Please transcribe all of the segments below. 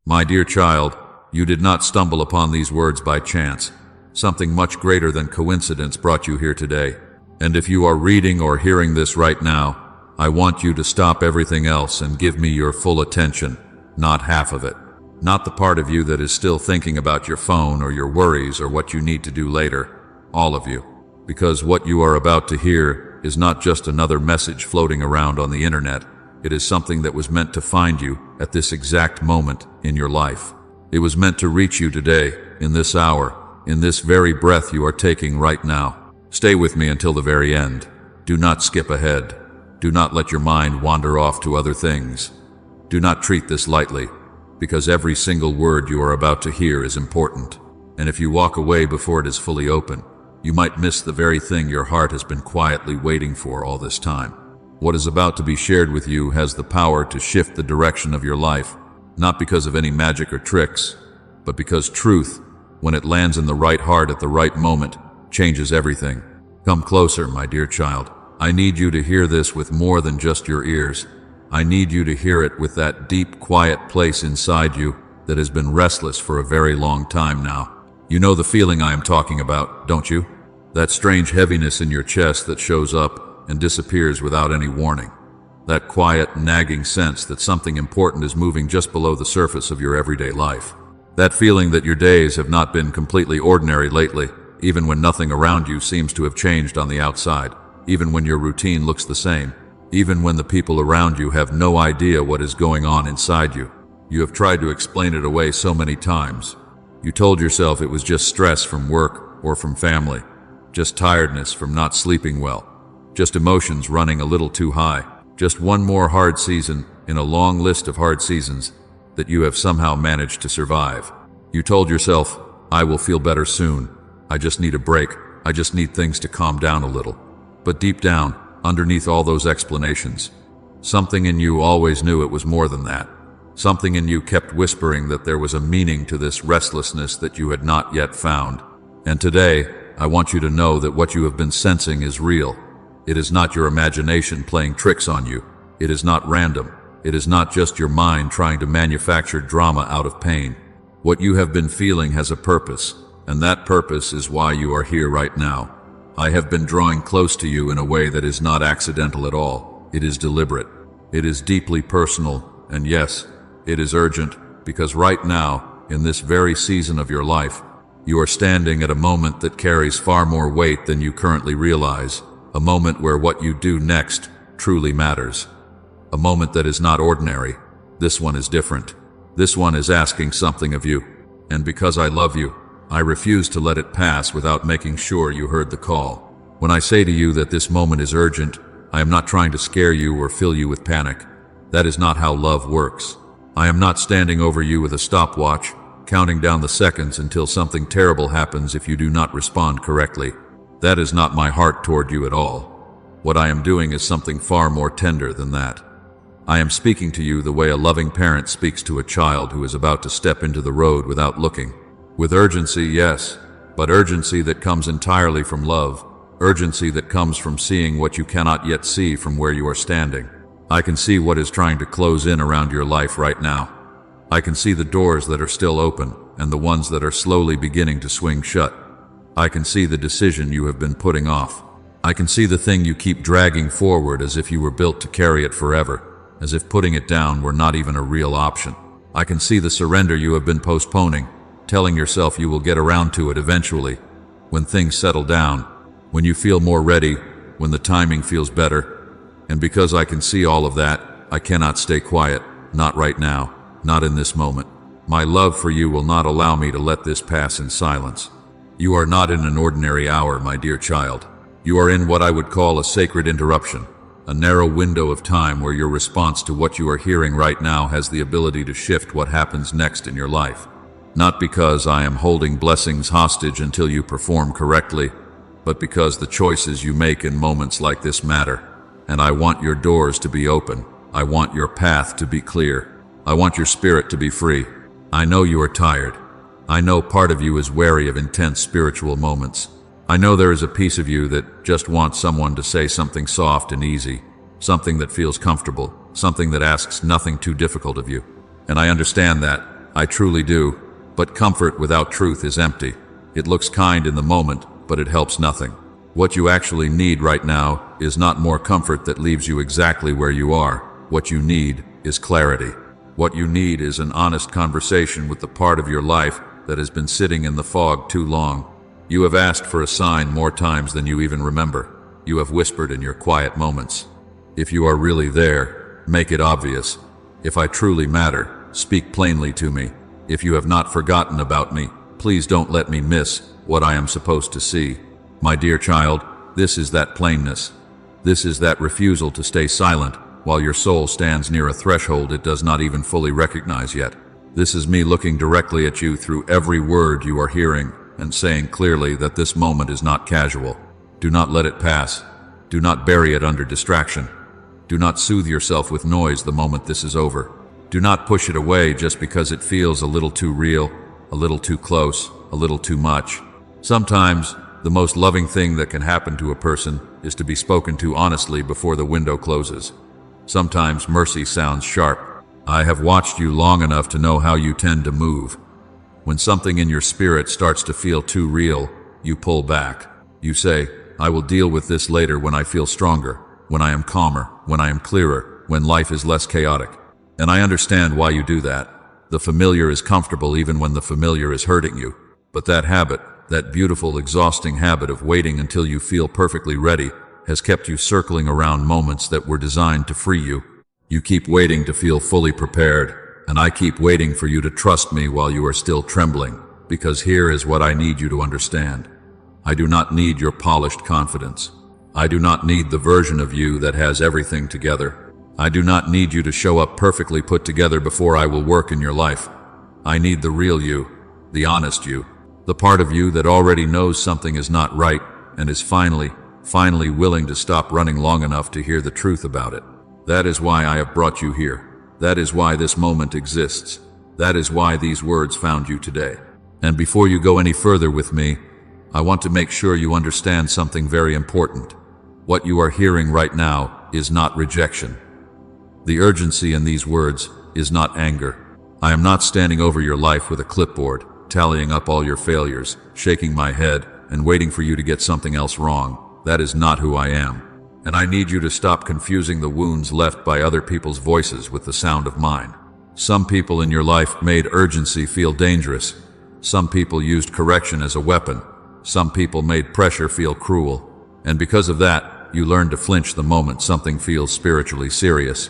My dear child, you did not stumble upon these words by chance. Something much greater than coincidence brought you here today. And if you are reading or hearing this right now, I want you to stop everything else and give me your full attention, not half of it. Not the part of you that is still thinking about your phone or your worries or what you need to do later. All of you. Because what you are about to hear is not just another message floating around on the internet. It is something that was meant to find you at this exact moment in your life. It was meant to reach you today, in this hour, in this very breath you are taking right now. Stay with me until the very end. Do not skip ahead. Do not let your mind wander off to other things. Do not treat this lightly, because every single word you are about to hear is important. And if you walk away before it is fully open, you might miss the very thing your heart has been quietly waiting for all this time. What is about to be shared with you has the power to shift the direction of your life, not because of any magic or tricks, but because truth, when it lands in the right heart at the right moment, changes everything. Come closer, my dear child. I need you to hear this with more than just your ears. I need you to hear it with that deep, quiet place inside you that has been restless for a very long time now. You know the feeling I am talking about, don't you? That strange heaviness in your chest that shows up and disappears without any warning. That quiet, nagging sense that something important is moving just below the surface of your everyday life. That feeling that your days have not been completely ordinary lately, even when nothing around you seems to have changed on the outside. Even when your routine looks the same, even when the people around you have no idea what is going on inside you. You have tried to explain it away so many times. You told yourself it was just stress from work or from family, just tiredness from not sleeping well, just emotions running a little too high, just one more hard season in a long list of hard seasons that you have somehow managed to survive. You told yourself, I will feel better soon. I just need a break. I just need things to calm down a little. But deep down, underneath all those explanations, something in you always knew it was more than that. Something in you kept whispering that there was a meaning to this restlessness that you had not yet found. And today, I want you to know that what you have been sensing is real. It is not your imagination playing tricks on you. It is not random. It is not just your mind trying to manufacture drama out of pain. What you have been feeling has a purpose, and that purpose is why you are here right now. I have been drawing close to you in a way that is not accidental at all. It is deliberate. It is deeply personal, and yes, it is urgent, because right now, in this very season of your life, you are standing at a moment that carries far more weight than you currently realize, a moment where what you do next truly matters. A moment that is not ordinary. This one is different. This one is asking something of you, and because I love you, I refuse to let it pass without making sure you heard the call. When I say to you that this moment is urgent, I am not trying to scare you or fill you with panic. That is not how love works. I am not standing over you with a stopwatch, counting down the seconds until something terrible happens if you do not respond correctly. That is not my heart toward you at all. What I am doing is something far more tender than that. I am speaking to you the way a loving parent speaks to a child who is about to step into the road without looking. With urgency, yes, but urgency that comes entirely from love. Urgency that comes from seeing what you cannot yet see from where you are standing. I can see what is trying to close in around your life right now. I can see the doors that are still open and the ones that are slowly beginning to swing shut. I can see the decision you have been putting off. I can see the thing you keep dragging forward as if you were built to carry it forever, as if putting it down were not even a real option. I can see the surrender you have been postponing, telling yourself you will get around to it eventually, when things settle down, when you feel more ready, when the timing feels better. And because I can see all of that, I cannot stay quiet, not right now, not in this moment. My love for you will not allow me to let this pass in silence. You are not in an ordinary hour, my dear child. You are in what I would call a sacred interruption, a narrow window of time where your response to what you are hearing right now has the ability to shift what happens next in your life. Not because I am holding blessings hostage until you perform correctly, but because the choices you make in moments like this matter. And I want your doors to be open. I want your path to be clear. I want your spirit to be free. I know you are tired. I know part of you is wary of intense spiritual moments. I know there is a piece of you that just wants someone to say something soft and easy, something that feels comfortable, something that asks nothing too difficult of you. And I understand that. I truly do. But comfort without truth is empty. It looks kind in the moment, but it helps nothing. What you actually need right now is not more comfort that leaves you exactly where you are. What you need is clarity. What you need is an honest conversation with the part of your life that has been sitting in the fog too long. You have asked for a sign more times than you even remember. You have whispered in your quiet moments. If you are really there, make it obvious. If I truly matter, speak plainly to me. If you have not forgotten about me, please don't let me miss what I am supposed to see. My dear child, this is that plainness. This is that refusal to stay silent while your soul stands near a threshold it does not even fully recognize yet. This is me looking directly at you through every word you are hearing and saying clearly that this moment is not casual. Do not let it pass. Do not bury it under distraction. Do not soothe yourself with noise the moment this is over. Do not push it away just because it feels a little too real, a little too close, a little too much. Sometimes, the most loving thing that can happen to a person is to be spoken to honestly before the window closes. Sometimes mercy sounds sharp. I have watched you long enough to know how you tend to move. When something in your spirit starts to feel too real, you pull back. You say, I will deal with this later when I feel stronger, when I am calmer, when I am clearer, when life is less chaotic. And I understand why you do that. The familiar is comfortable even when the familiar is hurting you. But that habit, that beautiful, exhausting habit of waiting until you feel perfectly ready, has kept you circling around moments that were designed to free you. You keep waiting to feel fully prepared, and I keep waiting for you to trust me while you are still trembling, because here is what I need you to understand. I do not need your polished confidence. I do not need the version of you that has everything together. I do not need you to show up perfectly put together before I will work in your life. I need the real you, the honest you, the part of you that already knows something is not right and is finally willing to stop running long enough to hear the truth about it. That is why I have brought you here. That is why this moment exists. That is why these words found you today. And before you go any further with me, I want to make sure you understand something very important. What you are hearing right now is not rejection. The urgency in these words is not anger. I am not standing over your life with a clipboard, tallying up all your failures, shaking my head, and waiting for you to get something else wrong. That is not who I am. And I need you to stop confusing the wounds left by other people's voices with the sound of mine. Some people in your life made urgency feel dangerous. Some people used correction as a weapon. Some people made pressure feel cruel. And because of that, you learned to flinch the moment something feels spiritually serious.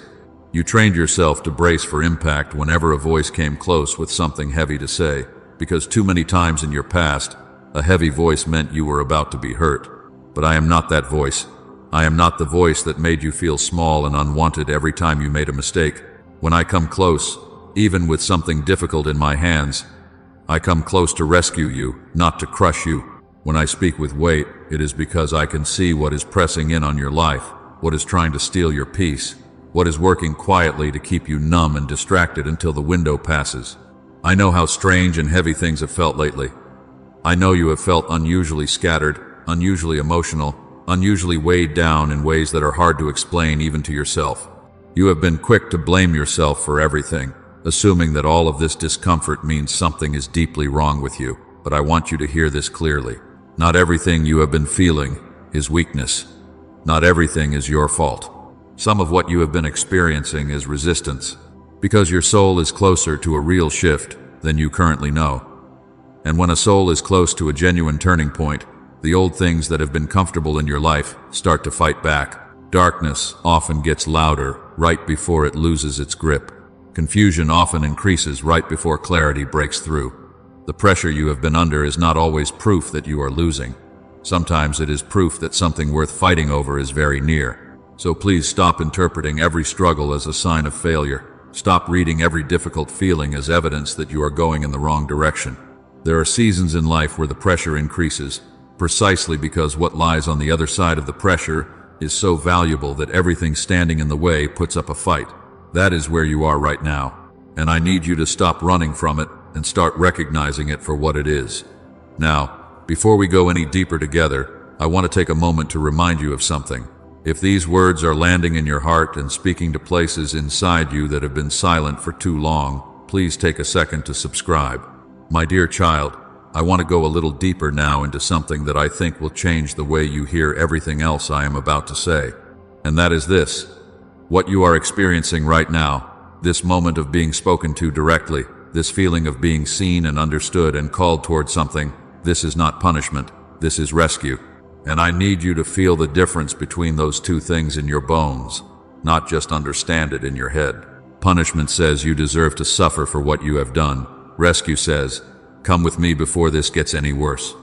You trained yourself to brace for impact whenever a voice came close with something heavy to say, because too many times in your past, a heavy voice meant you were about to be hurt. But I am not that voice. I am not the voice that made you feel small and unwanted every time you made a mistake. When I come close, even with something difficult in my hands, I come close to rescue you, not to crush you. When I speak with weight, it is because I can see what is pressing in on your life, what is trying to steal your peace, what is working quietly to keep you numb and distracted until the window passes. I know how strange and heavy things have felt lately. I know you have felt unusually scattered, unusually emotional, unusually weighed down in ways that are hard to explain even to yourself. You have been quick to blame yourself for everything, assuming that all of this discomfort means something is deeply wrong with you. But I want you to hear this clearly. Not everything you have been feeling is weakness. Not everything is your fault. Some of what you have been experiencing is resistance, because your soul is closer to a real shift than you currently know. And when a soul is close to a genuine turning point, the old things that have been comfortable in your life start to fight back. Darkness often gets louder right before it loses its grip. Confusion often increases right before clarity breaks through. The pressure you have been under is not always proof that you are losing. Sometimes it is proof that something worth fighting over is very near. So please stop interpreting every struggle as a sign of failure. Stop reading every difficult feeling as evidence that you are going in the wrong direction. There are seasons in life where the pressure increases, precisely because what lies on the other side of the pressure is so valuable that everything standing in the way puts up a fight. That is where you are right now, and I need you to stop running from it and start recognizing it for what it is. Now, before we go any deeper together, I want to take a moment to remind you of something. If these words are landing in your heart and speaking to places inside you that have been silent for too long, please take a second to subscribe. My dear child, I want to go a little deeper now into something that I think will change the way you hear everything else I am about to say. And that is this. What you are experiencing right now, this moment of being spoken to directly, this feeling of being seen and understood and called toward something, this is not punishment, this is rescue. And I need you to feel the difference between those two things in your bones, not just understand it in your head. Punishment says you deserve to suffer for what you have done. Rescue says, come with me before this gets any worse.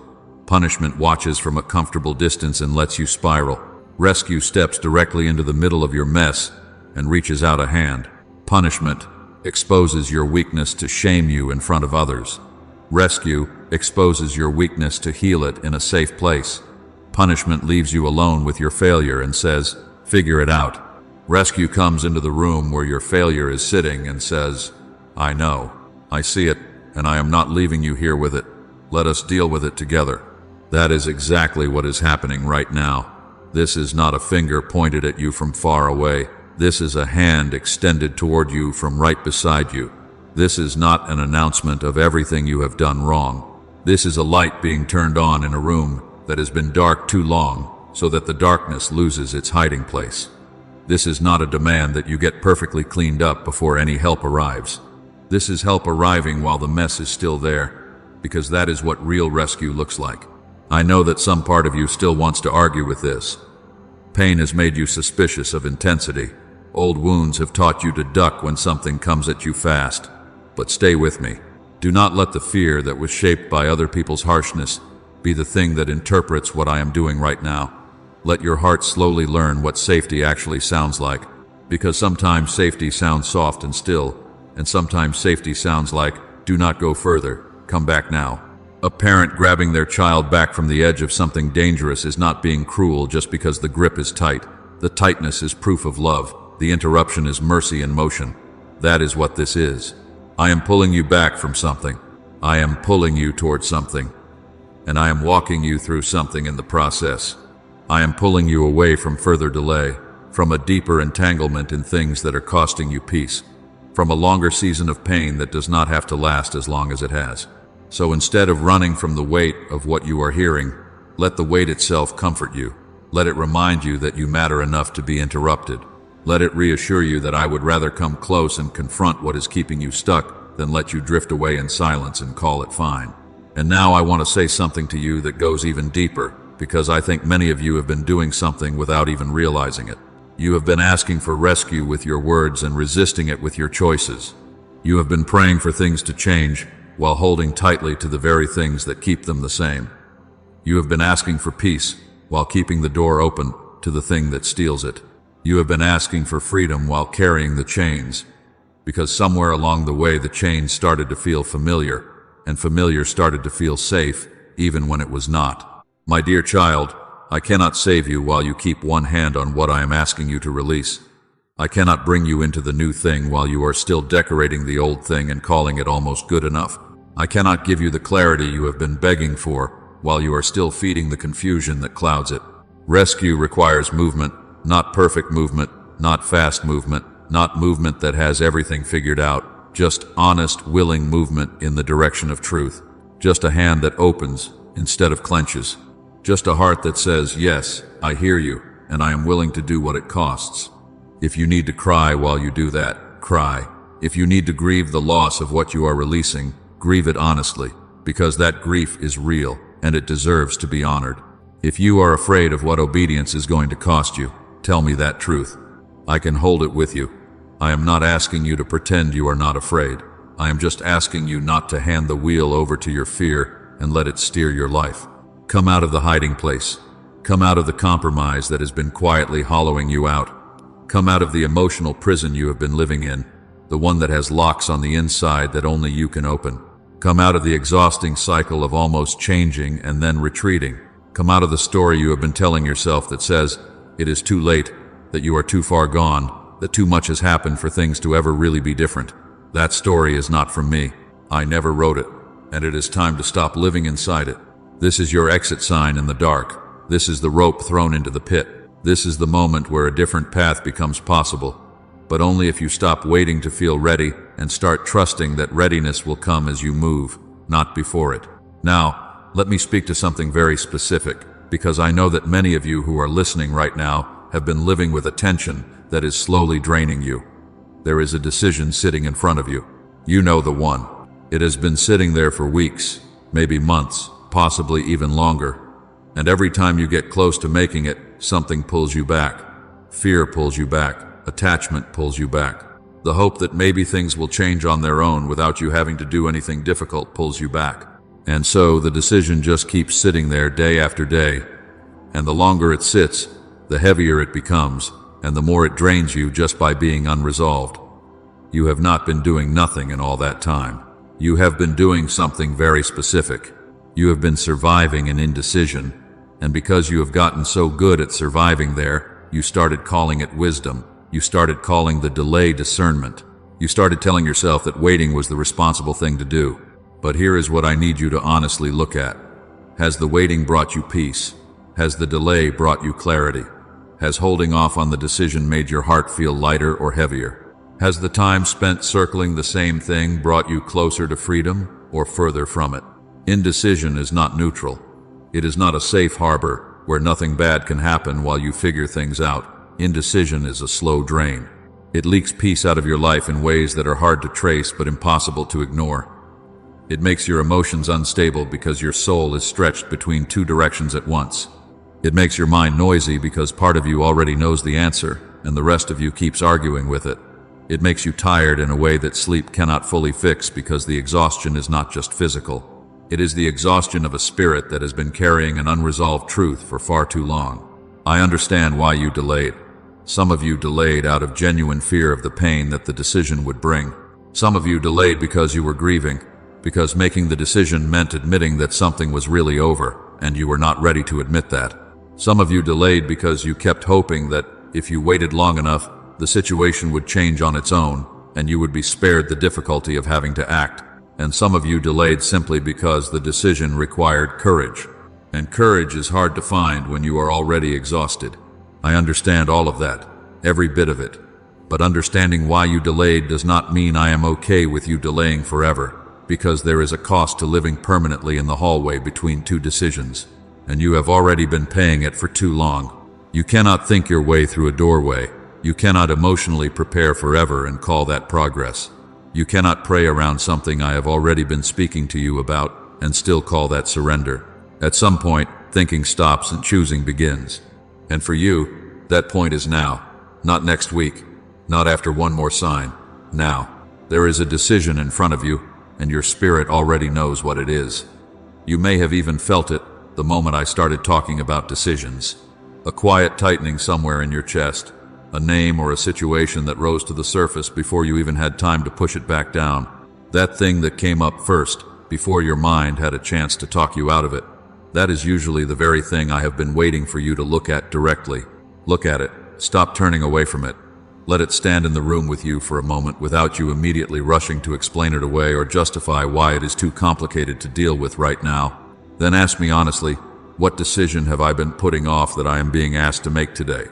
Punishment watches from a comfortable distance and lets you spiral. Rescue steps directly into the middle of your mess and reaches out a hand. Punishment exposes your weakness to shame you in front of others. Rescue exposes your weakness to heal it in a safe place. Punishment leaves you alone with your failure and says, figure it out. Rescue comes into the room where your failure is sitting and says, I know, I see it, and I am not leaving you here with it. Let us deal with it together. That is exactly what is happening right now. This is not a finger pointed at you from far away. This is a hand extended toward you from right beside you. This is not an announcement of everything you have done wrong. This is a light being turned on in a room that has been dark too long so that the darkness loses its hiding place. This is not a demand that you get perfectly cleaned up before any help arrives. This is help arriving while the mess is still there, because that is what real rescue looks like. I know that some part of you still wants to argue with this. Pain has made you suspicious of intensity. Old wounds have taught you to duck when something comes at you fast. But stay with me. Do not let the fear that was shaped by other people's harshness be the thing that interprets what I am doing right now. Let your heart slowly learn what safety actually sounds like, because sometimes safety sounds soft and still, and sometimes safety sounds like, do not go further, come back now. A parent grabbing their child back from the edge of something dangerous is not being cruel just because the grip is tight. The tightness is proof of love. The interruption is mercy in motion. That is what this is. I am pulling you back from something. I am pulling you towards something. And I am walking you through something in the process. I am pulling you away from further delay, from a deeper entanglement in things that are costing you peace, from a longer season of pain that does not have to last as long as it has. So instead of running from the weight of what you are hearing, let the weight itself comfort you. Let it remind you that you matter enough to be interrupted. Let it reassure you that I would rather come close and confront what is keeping you stuck than let you drift away in silence and call it fine. And now I want to say something to you that goes even deeper, because I think many of you have been doing something without even realizing it. You have been asking for rescue with your words and resisting it with your choices. You have been praying for things to change while holding tightly to the very things that keep them the same. You have been asking for peace while keeping the door open to the thing that steals it. You have been asking for freedom while carrying the chains, because somewhere along the way the chains started to feel familiar, and familiar started to feel safe, even when it was not. My dear child, I cannot save you while you keep one hand on what I am asking you to release. I cannot bring you into the new thing while you are still decorating the old thing and calling it almost good enough. I cannot give you the clarity you have been begging for while you are still feeding the confusion that clouds it. Rescue requires movement, not perfect movement, not fast movement, not movement that has everything figured out, just honest, willing movement in the direction of truth. Just a hand that opens instead of clenches. Just a heart that says, yes, I hear you, and I am willing to do what it costs. If you need to cry while you do that, cry. If you need to grieve the loss of what you are releasing, grieve it honestly, because that grief is real, and it deserves to be honored. If you are afraid of what obedience is going to cost you, tell me that truth. I can hold it with you. I am not asking you to pretend you are not afraid. I am just asking you not to hand the wheel over to your fear and let it steer your life. Come out of the hiding place. Come out of the compromise that has been quietly hollowing you out. Come out of the emotional prison you have been living in, the one that has locks on the inside that only you can open. Come out of the exhausting cycle of almost changing and then retreating. Come out of the story you have been telling yourself that says it is too late, that you are too far gone, that too much has happened for things to ever really be different. That story is not from me. I never wrote it, and it is time to stop living inside it. This is your exit sign in the dark. This is the rope thrown into the pit. This is the moment where a different path becomes possible. but only if you stop waiting to feel ready and start trusting that readiness will come as you move, not before it. Now, let me speak to something very specific, because I know that many of you who are listening right now have been living with a tension that is slowly draining you. There is a decision sitting in front of you. You know the one. It has been sitting there for weeks, maybe months, possibly even longer. And every time you get close to making it, something pulls you back. Fear pulls you back. Attachment pulls you back. The hope that maybe things will change on their own without you having to do anything difficult pulls you back. And so the decision just keeps sitting there day after day. And the longer it sits, the heavier it becomes, and the more it drains you just by being unresolved. You have not been doing nothing in all that time. You have been doing something very specific. You have been surviving an indecision, and because you have gotten so good at surviving there, you started calling it wisdom. You started calling the delay discernment. You started telling yourself that waiting was the responsible thing to do. But here is what I need you to honestly look at. Has the waiting brought you peace? Has the delay brought you clarity? Has holding off on the decision made your heart feel lighter or heavier? Has the time spent circling the same thing brought you closer to freedom or further from it? Indecision is not neutral. It is not a safe harbor where nothing bad can happen while you figure things out. Indecision is a slow drain. It leaks peace out of your life in ways that are hard to trace but impossible to ignore. It makes your emotions unstable because your soul is stretched between two directions at once. It makes your mind noisy because part of you already knows the answer and the rest of you keeps arguing with it. It makes you tired in a way that sleep cannot fully fix because the exhaustion is not just physical. It is the exhaustion of a spirit that has been carrying an unresolved truth for far too long. I understand why you delayed. Some of you delayed out of genuine fear of the pain that the decision would bring. Some of you delayed because you were grieving, because making the decision meant admitting that something was really over, and you were not ready to admit that. Some of you delayed because you kept hoping that if you waited long enough, the situation would change on its own, and you would be spared the difficulty of having to act. And some of you delayed simply because the decision required courage. And courage is hard to find when you are already exhausted. I understand all of that, every bit of it. But understanding why you delayed does not mean I am okay with you delaying forever, because there is a cost to living permanently in the hallway between two decisions, and you have already been paying it for too long. You cannot think your way through a doorway. You cannot emotionally prepare forever and call that progress. You cannot pray around something I have already been speaking to you about and still call that surrender. At some point, thinking stops and choosing begins. And for you, that point is now, not next week, not after one more sign. Now, there is a decision in front of you, and your spirit already knows what it is. You may have even felt it the moment I started talking about decisions. A quiet tightening somewhere in your chest, a name or a situation that rose to the surface before you even had time to push it back down. That thing that came up first, before your mind had a chance to talk you out of it. That is usually the very thing I have been waiting for you to look at directly. Look at it. Stop turning away from it. Let it stand in the room with you for a moment without you immediately rushing to explain it away or justify why it is too complicated to deal with right now. Then ask me honestly, what decision have I been putting off that I am being asked to make today?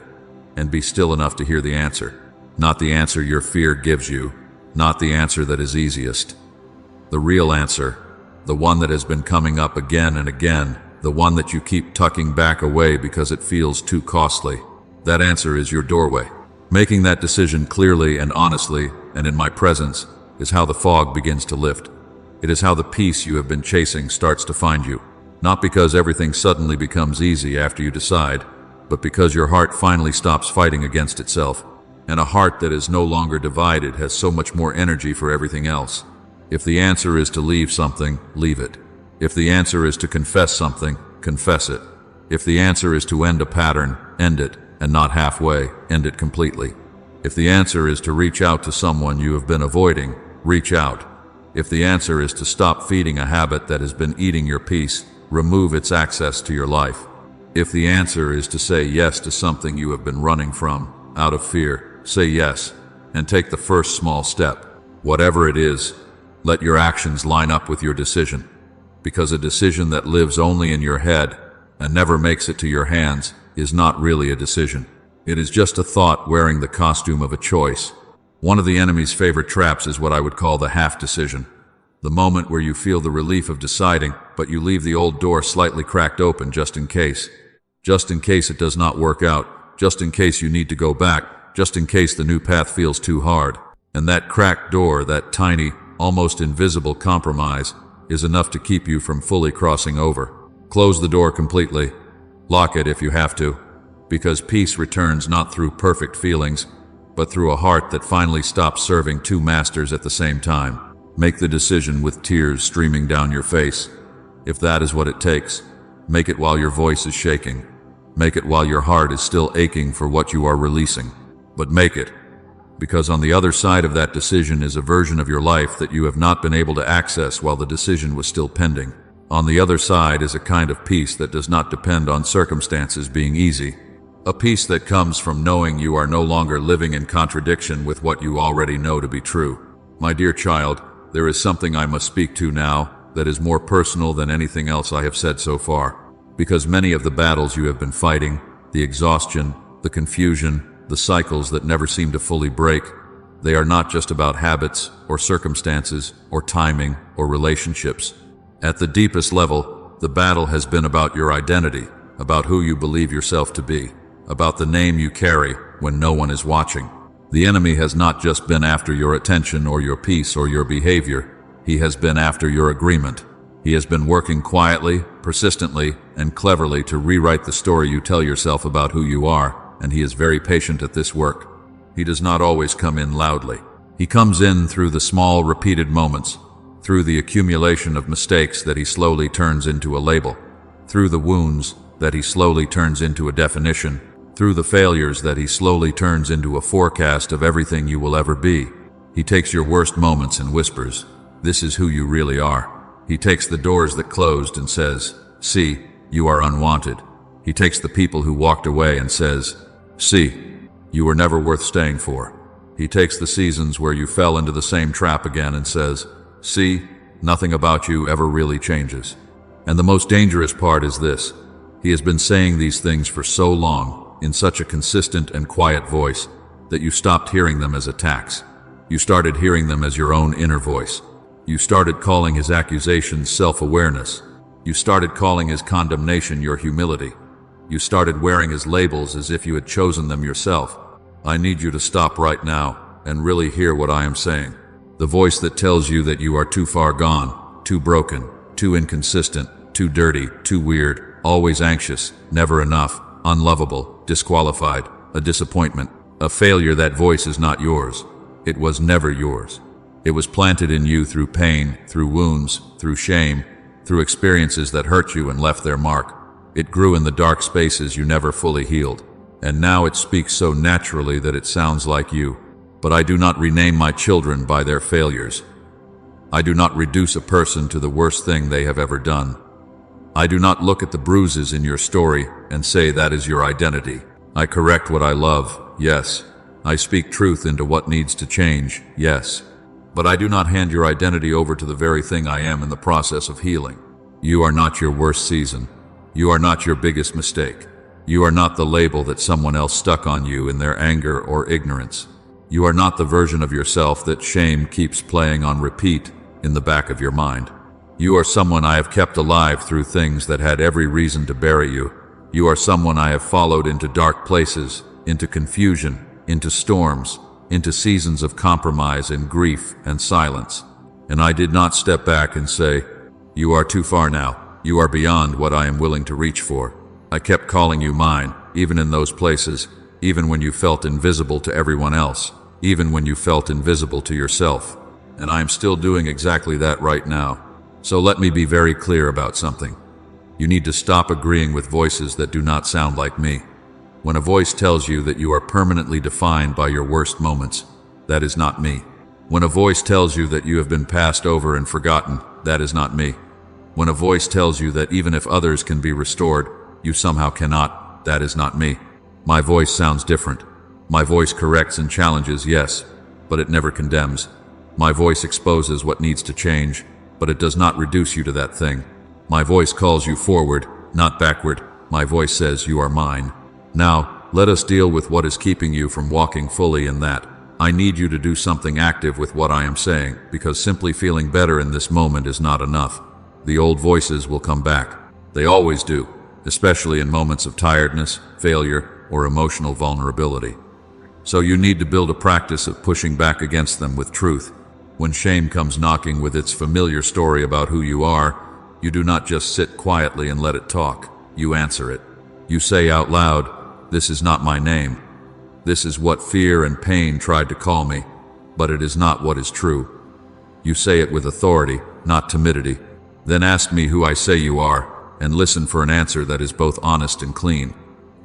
And be still enough to hear the answer. Not the answer your fear gives you, not the answer that is easiest. The real answer, the one that has been coming up again and again, the one that you keep tucking back away because it feels too costly. That answer is your doorway. Making that decision clearly and honestly and in my presence is how the fog begins to lift. It is how the peace you have been chasing starts to find you. Not because everything suddenly becomes easy after you decide, but because your heart finally stops fighting against itself. And a heart that is no longer divided has so much more energy for everything else. If the answer is to leave something, leave it. If the answer is to confess something, confess it. If the answer is to end a pattern, end it, and not halfway, end it completely. If the answer is to reach out to someone you have been avoiding, reach out. If the answer is to stop feeding a habit that has been eating your peace, remove its access to your life. If the answer is to say yes to something you have been running from, out of fear, say yes, and take the first small step. Whatever it is, let your actions line up with your decision. Because a decision that lives only in your head and never makes it to your hands is not really a decision. It is just a thought wearing the costume of a choice, One of the enemy's favorite traps is what I would call the half decision. The moment where you feel the relief of deciding, but you leave the old door slightly cracked open just in case. Just in case it does not work out, just in case you need to go back, just in case the new path feels too hard. And that cracked door, that tiny, almost invisible compromise, is enough to keep you from fully crossing over. Close the door completely. Lock it if you have to, because peace returns not through perfect feelings, but through a heart that finally stops serving two masters at the same time. Make the decision with tears streaming down your face. If that is what it takes, make it while your voice is shaking. Make it while your heart is still aching for what you are releasing. But make it, because on the other side of that decision is a version of your life that you have not been able to access while the decision was still pending. On the other side is a kind of peace that does not depend on circumstances being easy. A peace that comes from knowing you are no longer living in contradiction with what you already know to be true. My dear child, there is something I must speak to now that is more personal than anything else I have said so far. Because many of the battles you have been fighting, the exhaustion, the confusion, the cycles that never seem to fully break, they are not just about habits or circumstances or timing or relationships. At the deepest level, the battle has been about your identity, about who you believe yourself to be, about the name you carry when no one is watching. The enemy has not just been after your attention or your peace or your behavior. He has been after your agreement. He has been working quietly, persistently, and cleverly to rewrite the story you tell yourself about who you are, and he is very patient at this work. He does not always come in loudly. He comes in through the small, repeated moments, through the accumulation of mistakes that he slowly turns into a label, through the wounds that he slowly turns into a definition, through the failures that he slowly turns into a forecast of everything you will ever be. He takes your worst moments and whispers, "This is who you really are." He takes the doors that closed and says, "See, you are unwanted." He takes the people who walked away and says, "See, you were never worth staying for." He takes the seasons where you fell into the same trap again and says, "See, nothing about you ever really changes." And the most dangerous part is this. He has been saying these things for so long, in such a consistent and quiet voice, that you stopped hearing them as attacks. You started hearing them as your own inner voice. You started calling his accusations self-awareness. You started calling his condemnation your humility. You started wearing his labels as if you had chosen them yourself. I need you to stop right now and really hear what I am saying. The voice that tells you that you are too far gone, too broken, too inconsistent, too dirty, too weird, always anxious, never enough, unlovable, disqualified, a disappointment, a failure. That voice is not yours. It was never yours. It was planted in you through pain, through wounds, through shame, through experiences that hurt you and left their mark. It grew in the dark spaces you never fully healed. And now it speaks so naturally that it sounds like you. But I do not rename my children by their failures. I do not reduce a person to the worst thing they have ever done. I do not look at the bruises in your story and say that is your identity. I correct what I love, yes. I speak truth into what needs to change, yes. But I do not hand your identity over to the very thing I am in the process of healing. You are not your worst season. You are not your biggest mistake. You are not the label that someone else stuck on you in their anger or ignorance. You are not the version of yourself that shame keeps playing on repeat in the back of your mind. You are someone I have kept alive through things that had every reason to bury you. You are someone I have followed into dark places, into confusion, into storms, into seasons of compromise and grief and silence. And I did not step back and say, "You are too far now. You are beyond what I am willing to reach for." I kept calling you mine, even in those places, even when you felt invisible to everyone else, even when you felt invisible to yourself. And I am still doing exactly that right now. So let me be very clear about something. You need to stop agreeing with voices that do not sound like me. When a voice tells you that you are permanently defined by your worst moments, that is not me. When a voice tells you that you have been passed over and forgotten, that is not me. When a voice tells you that even if others can be restored, you somehow cannot, that is not me. My voice sounds different. My voice corrects and challenges, yes, but it never condemns. My voice exposes what needs to change, but it does not reduce you to that thing. My voice calls you forward, not backward. My voice says you are mine. Now, let us deal with what is keeping you from walking fully in that. I need you to do something active with what I am saying, because simply feeling better in this moment is not enough. The old voices will come back. They always do, especially in moments of tiredness, failure, or emotional vulnerability. So you need to build a practice of pushing back against them with truth. When shame comes knocking with its familiar story about who you are, you do not just sit quietly and let it talk. You answer it. You say out loud, "This is not my name. This is what fear and pain tried to call me, but it is not what is true." You say it with authority, not timidity. Then ask me who I say you are, and listen for an answer that is both honest and clean.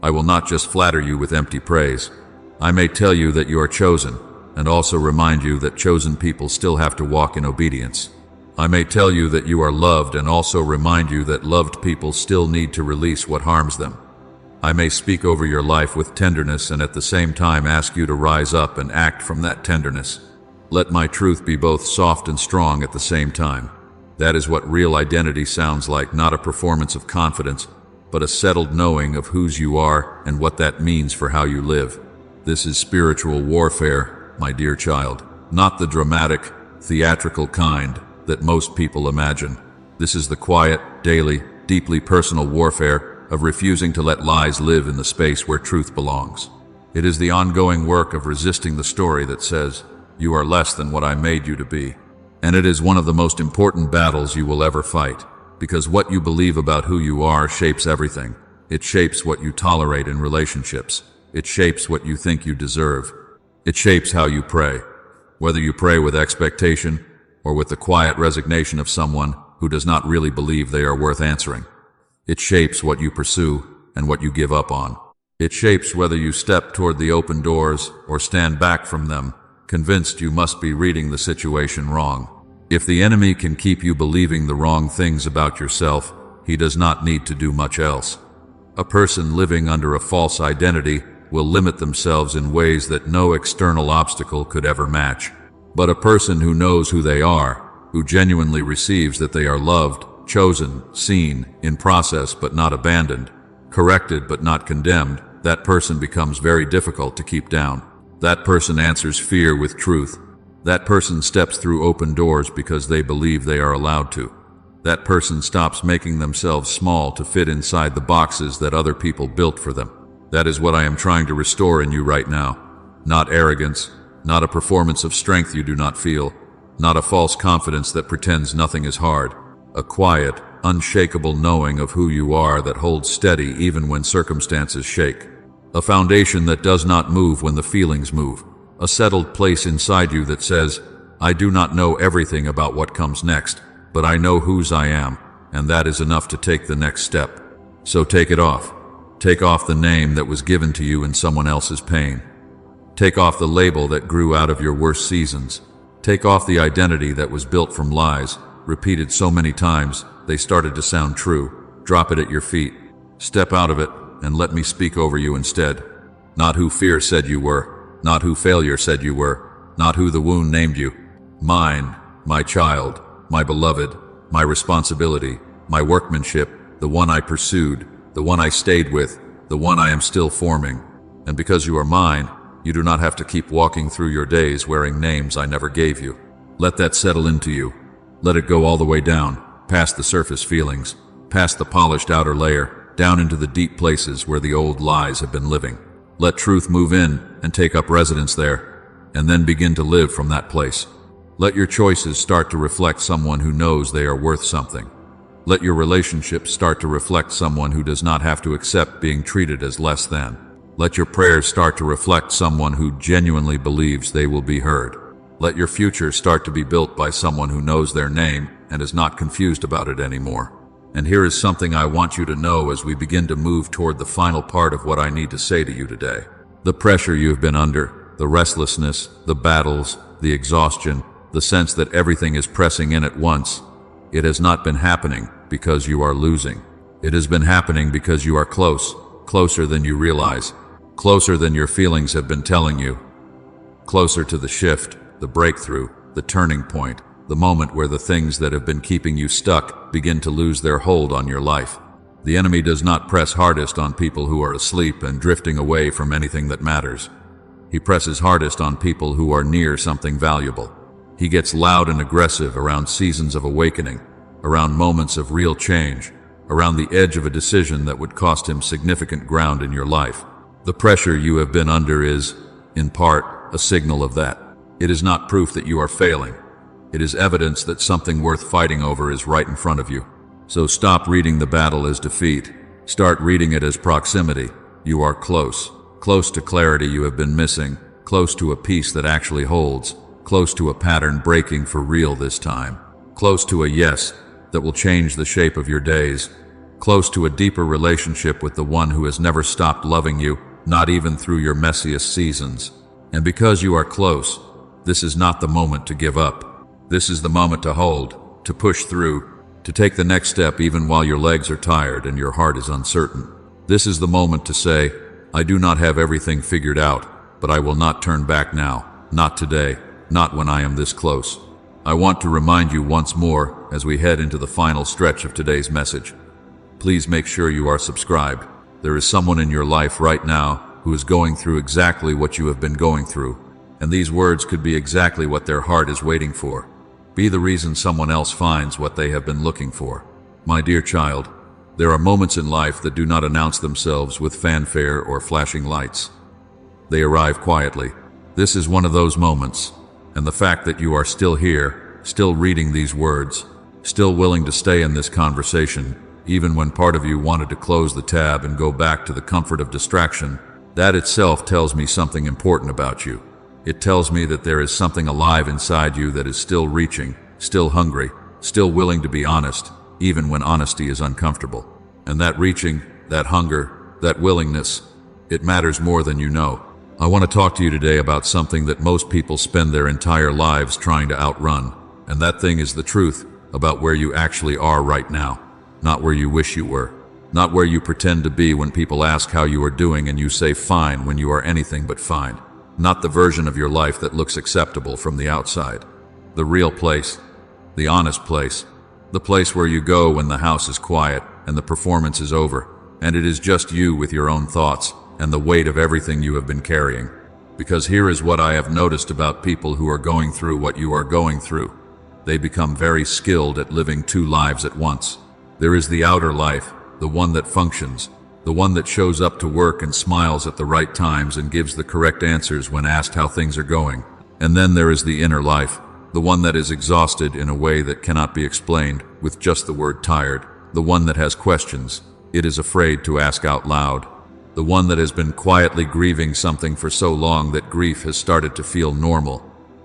I will not just flatter you with empty praise. I may tell you that you are chosen, and also remind you that chosen people still have to walk in obedience. I may tell you that you are loved, and also remind you that loved people still need to release what harms them. I may speak over your life with tenderness and at the same time ask you to rise up and act from that tenderness. Let my truth be both soft and strong at the same time. That is what real identity sounds like, not a performance of confidence, but a settled knowing of whose you are and what that means for how you live. This is spiritual warfare, my dear child, not the dramatic, theatrical kind that most people imagine. This is the quiet, daily, deeply personal warfare of refusing to let lies live in the space where truth belongs. It is the ongoing work of resisting the story that says, "You are less than what I made you to be." And it is one of the most important battles you will ever fight, because what you believe about who you are shapes everything. It shapes what you tolerate in relationships. It shapes what you think you deserve. It shapes how you pray, whether you pray with expectation or with the quiet resignation of someone who does not really believe they are worth answering. It shapes what you pursue and what you give up on. It shapes whether you step toward the open doors or stand back from them, convinced you must be reading the situation wrong. If the enemy can keep you believing the wrong things about yourself, he does not need to do much else. A person living under a false identity will limit themselves in ways that no external obstacle could ever match. But a person who knows who they are, who genuinely receives that they are loved, chosen, seen, in process but not abandoned, corrected but not condemned, that person becomes very difficult to keep down. That person answers fear with truth. That person steps through open doors because they believe they are allowed to. That person stops making themselves small to fit inside the boxes that other people built for them. That is what I am trying to restore in you right now. Not arrogance, not a performance of strength you do not feel, not a false confidence that pretends nothing is hard. A quiet, unshakable knowing of who you are that holds steady even when circumstances shake. A foundation that does not move when the feelings move. A settled place inside you that says, "I do not know everything about what comes next, but I know whose I am, and that is enough to take the next step." So take it off. Take off the name that was given to you in someone else's pain. Take off the label that grew out of your worst seasons. Take off the identity that was built from lies, repeated so many times they started to sound true. Drop it at your feet. Step out of it and let me speak over you instead. Not who fear said you were, not who failure said you were, not who the wound named you. Mine, my child, my beloved, my responsibility, my workmanship, the one I pursued, the one I stayed with, the one I am still forming. And because you are mine, you do not have to keep walking through your days wearing names I never gave you. Let that settle into you. Let it go all the way down, past the surface feelings, past the polished outer layer, down into the deep places where the old lies have been living. Let truth move in and take up residence there, and then begin to live from that place. Let your choices start to reflect someone who knows they are worth something. Let your relationships start to reflect someone who does not have to accept being treated as less than. Let your prayers start to reflect someone who genuinely believes they will be heard. Let your future start to be built by someone who knows their name and is not confused about it anymore. And here is something I want you to know as we begin to move toward the final part of what I need to say to you today. The pressure you have been under, the restlessness, the battles, the exhaustion, the sense that everything is pressing in at once, it has not been happening because you are losing. It has been happening because you are close, closer than you realize, closer than your feelings have been telling you, closer to the shift, the breakthrough, the turning point, the moment where the things that have been keeping you stuck begin to lose their hold on your life. The enemy does not press hardest on people who are asleep and drifting away from anything that matters. He presses hardest on people who are near something valuable. He gets loud and aggressive around seasons of awakening, around moments of real change, around the edge of a decision that would cost him significant ground in your life. The pressure you have been under is, in part, a signal of that. It is not proof that you are failing. It is evidence that something worth fighting over is right in front of you. So stop reading the battle as defeat. Start reading it as proximity. You are close. Close to clarity you have been missing. Close to a peace that actually holds. Close to a pattern breaking for real this time. Close to a yes that will change the shape of your days. Close to a deeper relationship with the one who has never stopped loving you, not even through your messiest seasons. And because you are close, this is not the moment to give up. This is the moment to hold, to push through, to take the next step even while your legs are tired and your heart is uncertain. This is the moment to say, I do not have everything figured out, but I will not turn back now, not today, not when I am this close. I want to remind you once more as we head into the final stretch of today's message. Please make sure you are subscribed. There is someone in your life right now who is going through exactly what you have been going through, and these words could be exactly what their heart is waiting for. Be the reason someone else finds what they have been looking for. My dear child, there are moments in life that do not announce themselves with fanfare or flashing lights. They arrive quietly. This is one of those moments, and the fact that you are still here, still reading these words, still willing to stay in this conversation, even when part of you wanted to close the tab and go back to the comfort of distraction, that itself tells me something important about you. It tells me that there is something alive inside you that is still reaching, still hungry, still willing to be honest, even when honesty is uncomfortable. And that reaching, that hunger, that willingness, it matters more than you know. I want to talk to you today about something that most people spend their entire lives trying to outrun, and that thing is the truth about where you actually are right now, not where you wish you were, not where you pretend to be when people ask how you are doing and you say fine when you are anything but fine. Not the version of your life that looks acceptable from the outside. The real place, the honest place, the place where you go when the house is quiet and the performance is over, and it is just you with your own thoughts and the weight of everything you have been carrying. Because here is what I have noticed about people who are going through what you are going through. They become very skilled at living two lives at once. There is the outer life, the one that functions, the one that shows up to work and smiles at the right times and gives the correct answers when asked how things are going. And then there is the inner life, the one that is exhausted in a way that cannot be explained with just the word tired, the one that has questions it is afraid to ask out loud, the one that has been quietly grieving something for so long that grief has started to feel normal.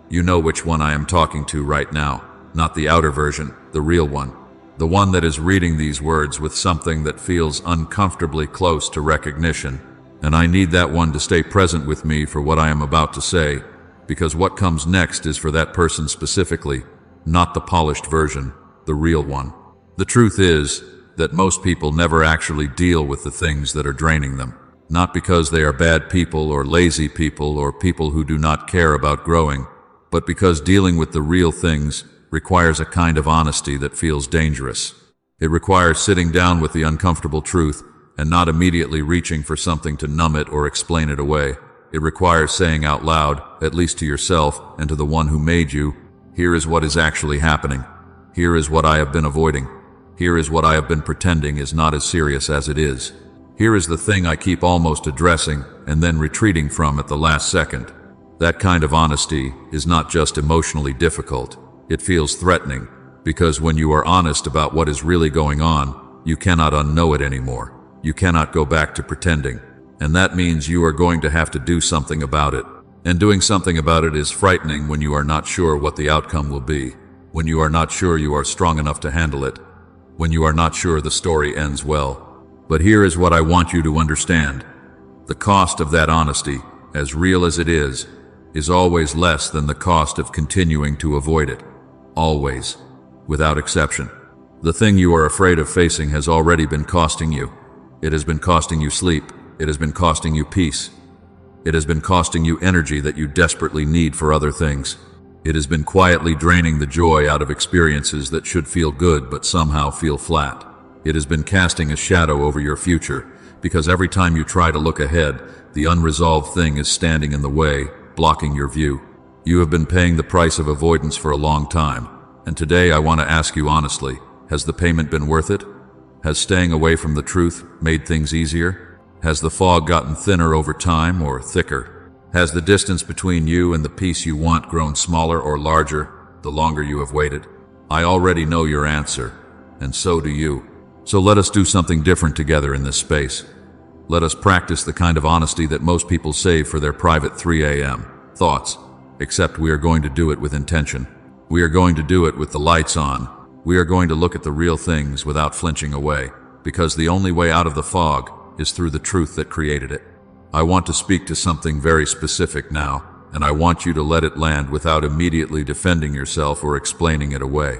You know which one I am talking to right now, not the outer version, the real one. The one that is reading these words with something that feels uncomfortably close to recognition. And I need that one to stay present with me for what I am about to say, because what comes next is for that person specifically, not the polished version, the real one. The truth is that most people never actually deal with the things that are draining them, not because they are bad people or lazy people or people who do not care about growing, but because dealing with the real things requires a kind of honesty that feels dangerous. It requires sitting down with the uncomfortable truth and not immediately reaching for something to numb it or explain it away. It requires saying out loud, at least to yourself and to the one who made you, here is what is actually happening. Here is what I have been avoiding. Here is what I have been pretending is not as serious as it is. Here is the thing I keep almost addressing and then retreating from at the last second. That kind of honesty is not just emotionally difficult. It feels threatening, because when you are honest about what is really going on, you cannot unknow it anymore. You cannot go back to pretending. And that means you are going to have to do something about it. And doing something about it is frightening when you are not sure what the outcome will be, when you are not sure you are strong enough to handle it, when you are not sure the story ends well. But here is what I want you to understand. The cost of that honesty, as real as it is always less than the cost of continuing to avoid it. Always, without exception. The thing you are afraid of facing has already been costing you. It has been costing you sleep. It has been costing you peace. It has been costing you energy that you desperately need for other things. It has been quietly draining the joy out of experiences that should feel good but somehow feel flat. It has been casting a shadow over your future Because every time you try to look ahead, the unresolved thing is standing in the way, blocking your view. You have been paying the price of avoidance for a long time, and today I want to ask you honestly, has the payment been worth it? Has staying away from the truth made things easier? Has the fog gotten thinner over time or thicker? Has the distance between you and the peace you want grown smaller or larger the longer you have waited? I already know your answer, and so do you. So let us do something different together in this space. Let us practice the kind of honesty that most people save for their private 3 a.m. thoughts, except we are going to do it with intention. We are going to do it with the lights on. We are going to look at the real things without flinching away, because the only way out of the fog is through the truth that created it. I want to speak to something very specific now, and I want you to let it land without immediately defending yourself or explaining it away.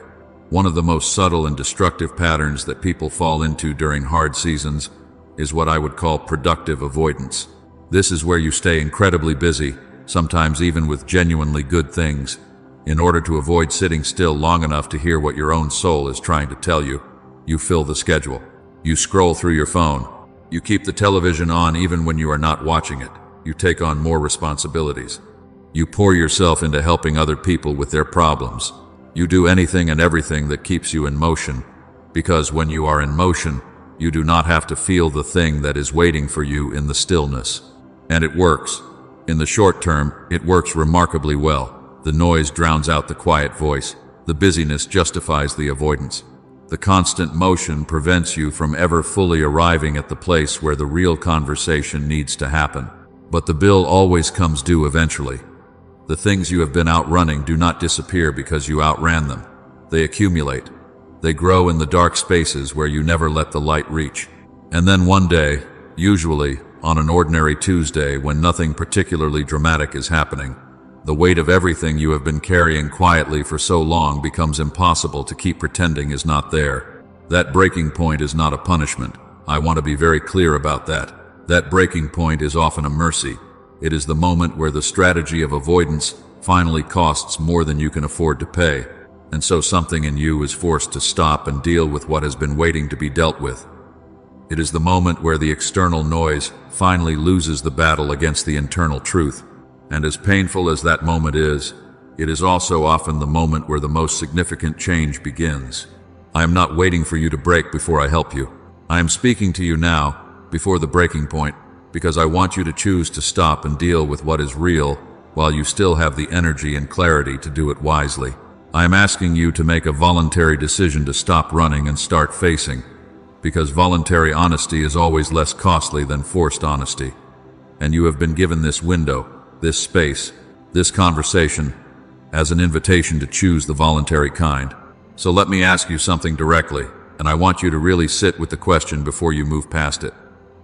One of the most subtle and destructive patterns that people fall into during hard seasons is what I would call productive avoidance. This is where you stay incredibly busy, sometimes even with genuinely good things, in order to avoid sitting still long enough to hear what your own soul is trying to tell you. You fill the schedule. You scroll through your phone. You keep the television on even when you are not watching it. You take on more responsibilities. You pour yourself into helping other people with their problems. You do anything and everything that keeps you in motion, because when you are in motion, you do not have to feel the thing that is waiting for you in the stillness. And it works. In the short term, it works remarkably well. The noise drowns out the quiet voice. The busyness justifies the avoidance. The constant motion prevents you from ever fully arriving at the place where the real conversation needs to happen. But the bill always comes due eventually. The things you have been outrunning do not disappear because you outran them. They accumulate. They grow in the dark spaces where you never let the light reach. And then one day, usually on an ordinary Tuesday when nothing particularly dramatic is happening, the weight of everything you have been carrying quietly for so long becomes impossible to keep pretending is not there. That breaking point is not a punishment. I want to be very clear about that. That breaking point is often a mercy. It is the moment where the strategy of avoidance finally costs more than you can afford to pay, and so something in you is forced to stop and deal with what has been waiting to be dealt with. It is the moment where the external noise finally loses the battle against the internal truth, and as painful as that moment is, it is also often the moment where the most significant change begins. I am not waiting for you to break before I help you. I am speaking to you now, before the breaking point, because I want you to choose to stop and deal with what is real while you still have the energy and clarity to do it wisely. I am asking you to make a voluntary decision to stop running and start facing, because voluntary honesty is always less costly than forced honesty. And you have been given this window, this space, this conversation, as an invitation to choose the voluntary kind. So let me ask you something directly, and I want you to really sit with the question before you move past it.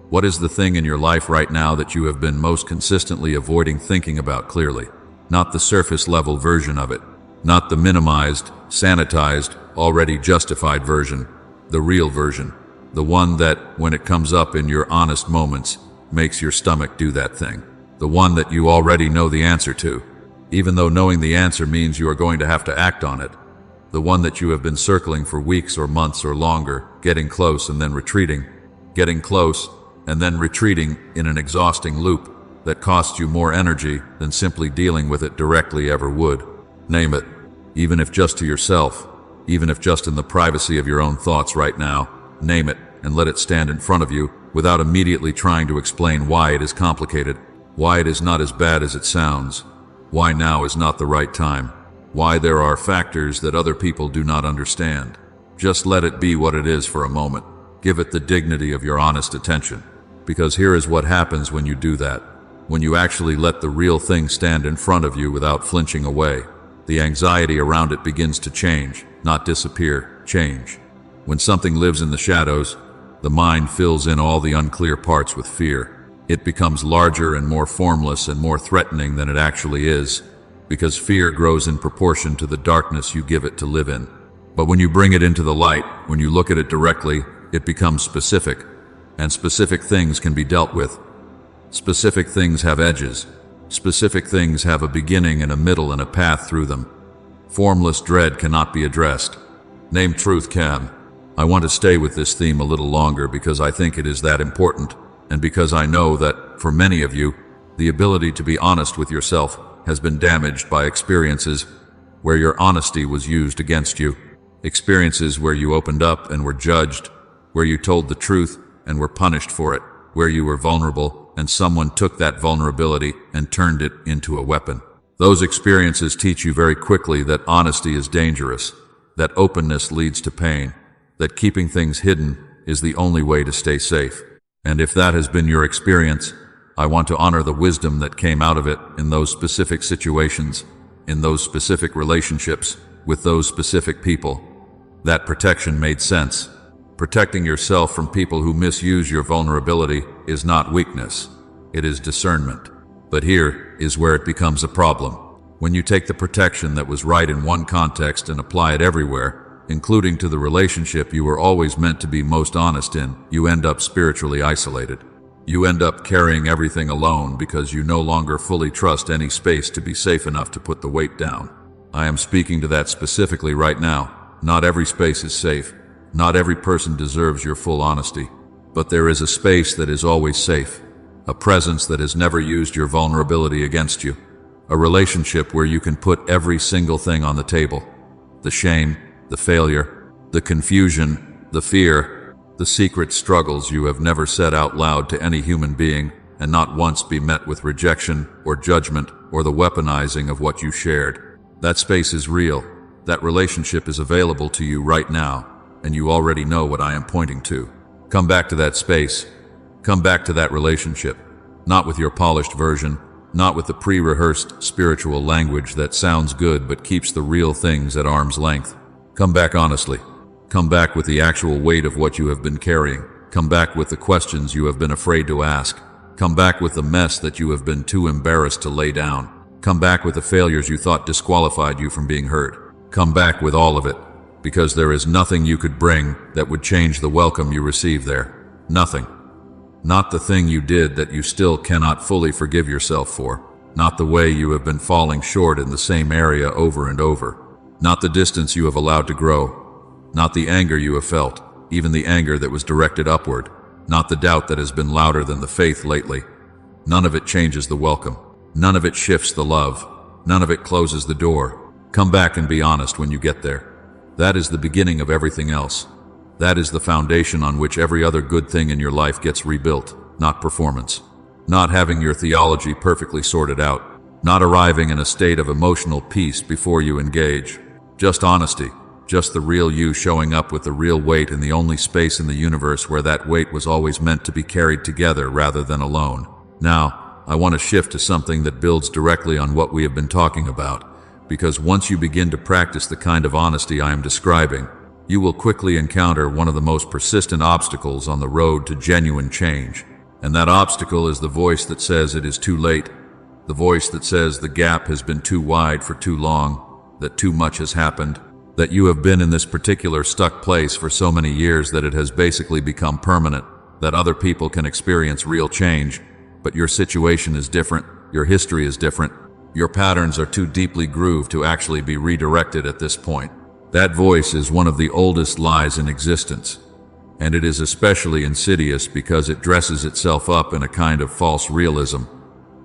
What is the thing in your life right now that you have been most consistently avoiding thinking about clearly? Not the surface level version of it. Not the minimized, sanitized, already justified version. The real version. The one that, when it comes up in your honest moments, makes your stomach do that thing. The one that you already know the answer to, even though knowing the answer means you are going to have to act on it. The one that you have been circling for weeks or months or longer, getting close and then retreating. Getting close and then retreating in an exhausting loop that costs you more energy than simply dealing with it directly ever would. Name it, even if just to yourself, even if just in the privacy of your own thoughts right now. Name it and let it stand in front of you without immediately trying to explain why it is complicated, why it is not as bad as it sounds, why now is not the right time, why there are factors that other people do not understand. Just let it be what it is for a moment. Give it the dignity of your honest attention. Because here is what happens when you do that. When you actually let the real thing stand in front of you without flinching away, the anxiety around it begins to change, not disappear, change. When something lives in the shadows, the mind fills in all the unclear parts with fear. It becomes larger and more formless and more threatening than it actually is, because fear grows in proportion to the darkness you give it to live in. But when you bring it into the light, when you look at it directly, it becomes specific, and specific things can be dealt with. Specific things have edges. Specific things have a beginning and a middle and a path through them. Formless dread cannot be addressed. Named truth can. I want to stay with this theme a little longer because I think it is that important. and because I know that, for many of you, the ability to be honest with yourself has been damaged by experiences where your honesty was used against you. Experiences where you opened up and were judged, where you told the truth and were punished for it, where you were vulnerable and someone took that vulnerability and turned it into a weapon. Those experiences teach you very quickly that honesty is dangerous, that openness leads to pain, that keeping things hidden is the only way to stay safe. And if that has been your experience, I want to honor the wisdom that came out of it in those specific situations, in those specific relationships, with those specific people. That protection made sense. Protecting yourself from people who misuse your vulnerability is not weakness. It is discernment. But here is where it becomes a problem. When you take the protection that was right in one context and apply it everywhere, including to the relationship you were always meant to be most honest in, you end up spiritually isolated. You end up carrying everything alone because you no longer fully trust any space to be safe enough to put the weight down. I am speaking to that specifically right now. Not every space is safe. Not every person deserves your full honesty. But there is a space that is always safe. A presence that has never used your vulnerability against you. A relationship where you can put every single thing on the table. The shame, the failure, the confusion, the fear, the secret struggles you have never said out loud to any human being, and not once be met with rejection or judgment or the weaponizing of what you shared. That space is real. That relationship is available to you right now, and you already know what I am pointing to. Come back to that space. Come back to that relationship. Not with your polished version, not with the pre-rehearsed spiritual language that sounds good but keeps the real things at arm's length. Come back honestly. Come back with the actual weight of what you have been carrying. Come back with the questions you have been afraid to ask. Come back with the mess that you have been too embarrassed to lay down. Come back with the failures you thought disqualified you from being heard. Come back with all of it, because there is nothing you could bring that would change the welcome you receive there. Nothing. Not the thing you did that you still cannot fully forgive yourself for. Not the way you have been falling short in the same area over and over. Not the distance you have allowed to grow. Not the anger you have felt, even the anger that was directed upward. Not the doubt that has been louder than the faith lately. None of it changes the welcome. None of it shifts the love. None of it closes the door. Come back and be honest when you get there. That is the beginning of everything else. That is the foundation on which every other good thing in your life gets rebuilt, not performance. Not having your theology perfectly sorted out. Not arriving in a state of emotional peace before you engage. Just honesty. Just the real you showing up with the real weight in the only space in the universe where that weight was always meant to be carried together rather than alone. Now, I want to shift to something that builds directly on what we have been talking about. Because once you begin to practice the kind of honesty I am describing, you will quickly encounter one of the most persistent obstacles on the road to genuine change. And that obstacle is the voice that says it is too late, the voice that says the gap has been too wide for too long, that too much has happened, that you have been in this particular stuck place for so many years that it has basically become permanent, that other people can experience real change, but your situation is different, your history is different. Your patterns are too deeply grooved to actually be redirected at this point. That voice is one of the oldest lies in existence, and it is especially insidious because it dresses itself up in a kind of false realism.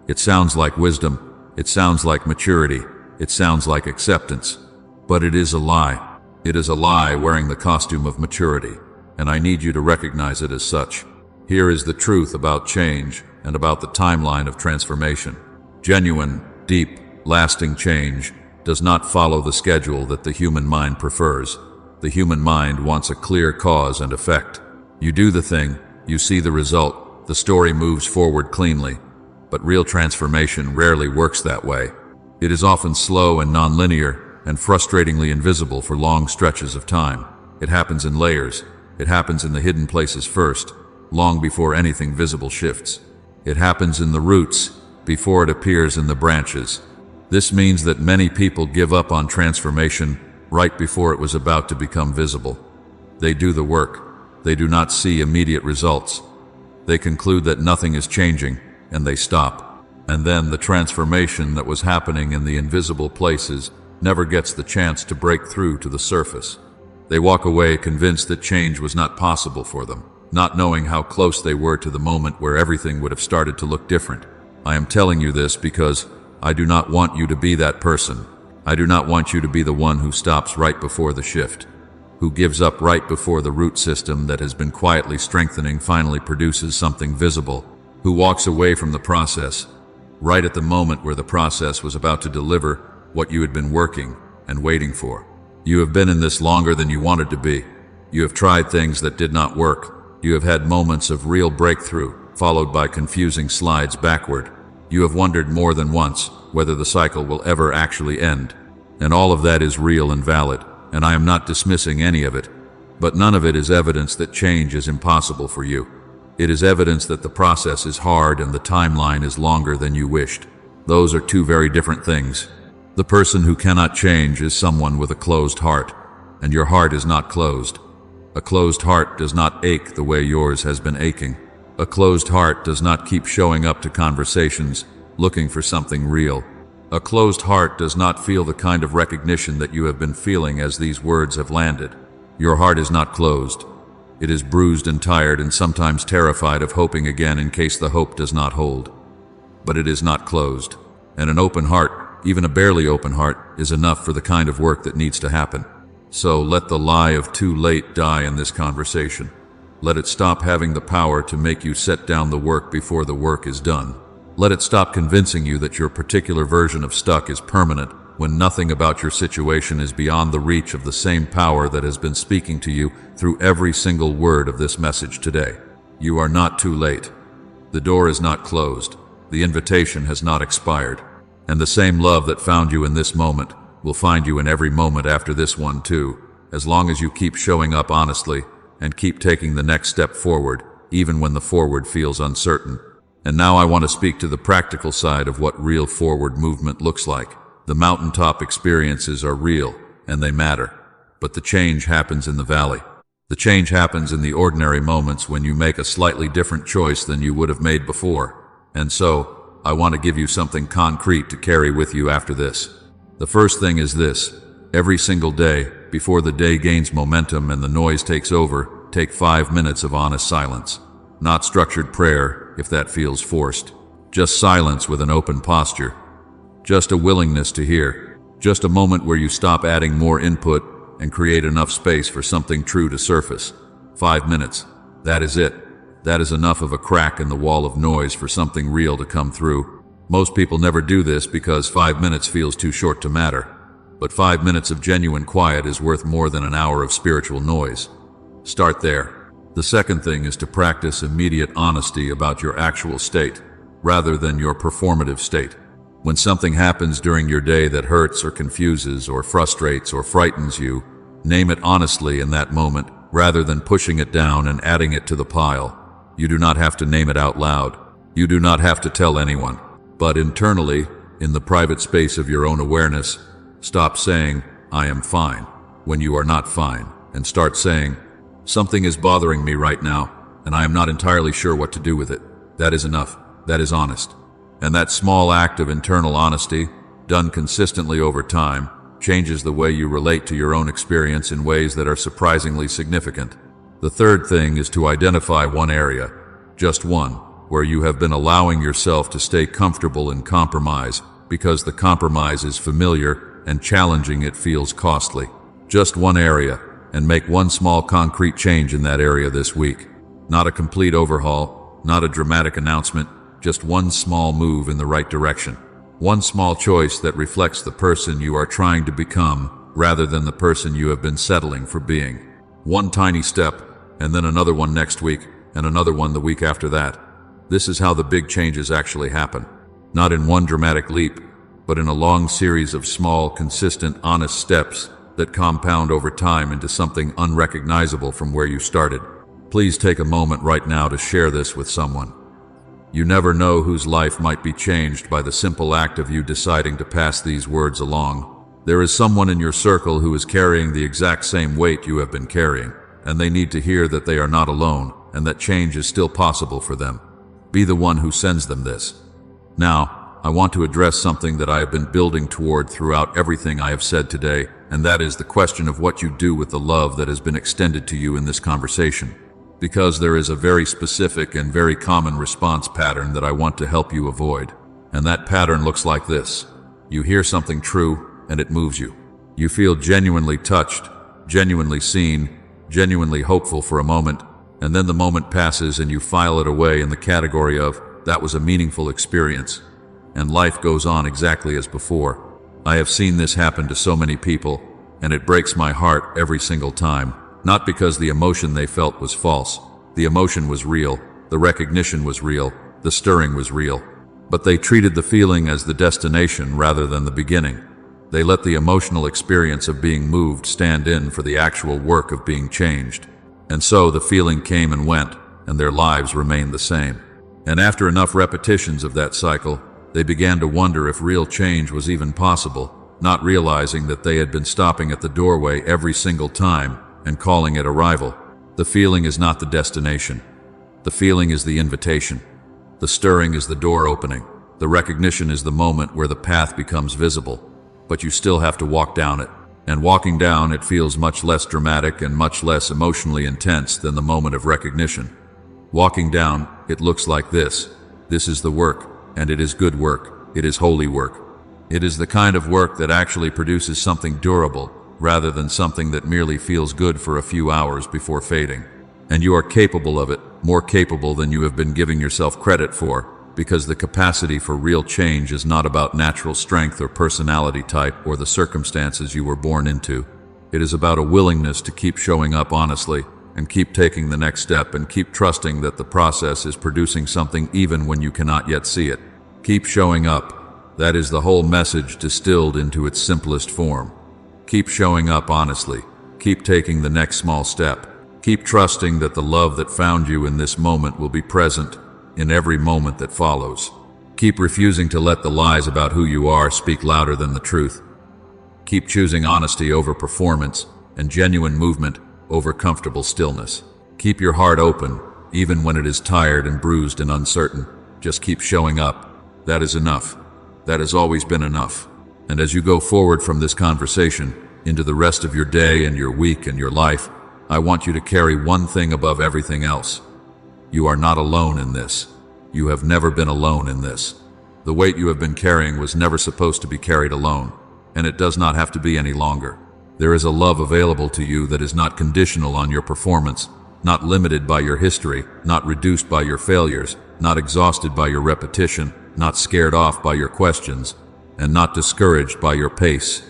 It sounds like wisdom, it sounds like maturity, it sounds like acceptance, but it is a lie. It is a lie wearing the costume of maturity, and I need you to recognize it as such. Here is the truth about change and about the timeline of transformation. Genuine, deep, lasting change does not follow the schedule that the human mind prefers. The human mind wants a clear cause and effect. You do the thing, you see the result, the story moves forward cleanly. But real transformation rarely works that way. It is often slow and nonlinear and frustratingly invisible for long stretches of time. It happens in layers. It happens in the hidden places first, long before anything visible shifts. It happens in the roots, before it appears in the branches. This means that many people give up on transformation right before it was about to become visible. They do the work. They do not see immediate results. They conclude that nothing is changing, and they stop. And then the transformation that was happening in the invisible places never gets the chance to break through to the surface. They walk away convinced that change was not possible for them. not knowing how close they were to the moment where everything would have started to look different. I am telling you this because I do not want you to be that person. I do not want you to be the one who stops right before the shift, who gives up right before the root system that has been quietly strengthening finally produces something visible, who walks away from the process, right at the moment where the process was about to deliver what you had been working and waiting for. You have been in this longer than you wanted to be. You have tried things that did not work. You have had moments of real breakthrough, followed by confusing slides backward. You have wondered more than once whether the cycle will ever actually end. And all of that is real and valid, and I am not dismissing any of it. But none of it is evidence that change is impossible for you. It is evidence that the process is hard and the timeline is longer than you wished. Those are two very different things. The person who cannot change is someone with a closed heart, and your heart is not closed. A closed heart does not ache the way yours has been aching. A closed heart does not keep showing up to conversations, looking for something real. A closed heart does not feel the kind of recognition that you have been feeling as these words have landed. Your heart is not closed. It is bruised and tired and sometimes terrified of hoping again in case the hope does not hold. But it is not closed. And an open heart, even a barely open heart, is enough for the kind of work that needs to happen. So let the lie of too late die in this conversation. Let it stop having the power to make you set down the work before the work is done. Let it stop convincing you that your particular version of stuck is permanent when nothing about your situation is beyond the reach of the same power that has been speaking to you through every single word of this message today. You are not too late. The door is not closed. The invitation has not expired. And the same love that found you in this moment will find you in every moment after this one too, as long as you keep showing up honestly and keep taking the next step forward, even when the forward feels uncertain. And now I want to speak to the practical side of what real forward movement looks like. The mountaintop experiences are real, and they matter. But the change happens in the valley. The change happens in the ordinary moments when you make a slightly different choice than you would have made before. And so, I want to give you something concrete to carry with you after this. The first thing is this. Every single day, before the day gains momentum and the noise takes over, take 5 minutes of honest silence. Not structured prayer, if that feels forced. Just silence with an open posture. Just a willingness to hear. Just a moment where you stop adding more input and create enough space for something true to surface. 5 minutes. That is it. That is enough of a crack in the wall of noise for something real to come through. Most people never do this because 5 minutes feels too short to matter. But 5 minutes of genuine quiet is worth more than an hour of spiritual noise. Start there. The second thing is to practice immediate honesty about your actual state, rather than your performative state. When something happens during your day that hurts or confuses or frustrates or frightens you, name it honestly in that moment, rather than pushing it down and adding it to the pile. You do not have to name it out loud. You do not have to tell anyone. But internally, in the private space of your own awareness, stop saying, "I am fine," when you are not fine, and start saying, "Something is bothering me right now, and I am not entirely sure what to do with it." That is enough. That is honest. And that small act of internal honesty, done consistently over time, changes the way you relate to your own experience in ways that are surprisingly significant. The third thing is to identify one area, just one, where you have been allowing yourself to stay comfortable in compromise, because the compromise is familiar and challenging it feels costly. Just one area, and make one small concrete change in that area this week. Not a complete overhaul, not a dramatic announcement, just one small move in the right direction. One small choice that reflects the person you are trying to become, rather than the person you have been settling for being. One tiny step, and then another one next week, and another one the week after that. This is how the big changes actually happen. Not in one dramatic leap, but in a long series of small, consistent, honest steps that compound over time into something unrecognizable from where you started. Please take a moment right now to share this with someone. You never know whose life might be changed by the simple act of you deciding to pass these words along. There is someone in your circle who is carrying the exact same weight you have been carrying, and they need to hear that they are not alone and that change is still possible for them. Be the one who sends them this. Now, I want to address something that I have been building toward throughout everything I have said today, and that is the question of what you do with the love that has been extended to you in this conversation. Because there is a very specific and very common response pattern that I want to help you avoid. And that pattern looks like this. You hear something true, and it moves you. You feel genuinely touched, genuinely seen, genuinely hopeful for a moment, and then the moment passes and you file it away in the category of, that was a meaningful experience, and life goes on exactly as before. I have seen this happen to so many people, and it breaks my heart every single time. Not because the emotion they felt was false. The emotion was real, the recognition was real, the stirring was real. But they treated the feeling as the destination rather than the beginning. They let the emotional experience of being moved stand in for the actual work of being changed. And so the feeling came and went, and their lives remained the same. And after enough repetitions of that cycle, they began to wonder if real change was even possible, not realizing that they had been stopping at the doorway every single time and calling it arrival. The feeling is not the destination. The feeling is the invitation. The stirring is the door opening. The recognition is the moment where the path becomes visible. But you still have to walk down it. And walking down it feels much less dramatic and much less emotionally intense than the moment of recognition. Walking down, it looks like this. This is the work, and it is good work. It is holy work. It is the kind of work that actually produces something durable, rather than something that merely feels good for a few hours before fading. And you are capable of it, more capable than you have been giving yourself credit for, because the capacity for real change is not about natural strength or personality type or the circumstances you were born into. It is about a willingness to keep showing up honestly, and keep taking the next step, and keep trusting that the process is producing something even when you cannot yet see it. Keep showing up. That is the whole message distilled into its simplest form. Keep showing up honestly. Keep taking the next small step. Keep trusting that the love that found you in this moment will be present in every moment that follows. Keep refusing to let the lies about who you are speak louder than the truth. Keep choosing honesty over performance and genuine movement over comfortable stillness. Keep your heart open, even when it is tired and bruised and uncertain. Just keep showing up. That is enough. That has always been enough. And as you go forward from this conversation into the rest of your day and your week and your life, I want you to carry one thing above everything else. You are not alone in this. You have never been alone in this. The weight you have been carrying was never supposed to be carried alone, and it does not have to be any longer. There is a love available to you that is not conditional on your performance, not limited by your history, not reduced by your failures, not exhausted by your repetition, not scared off by your questions, and not discouraged by your pace.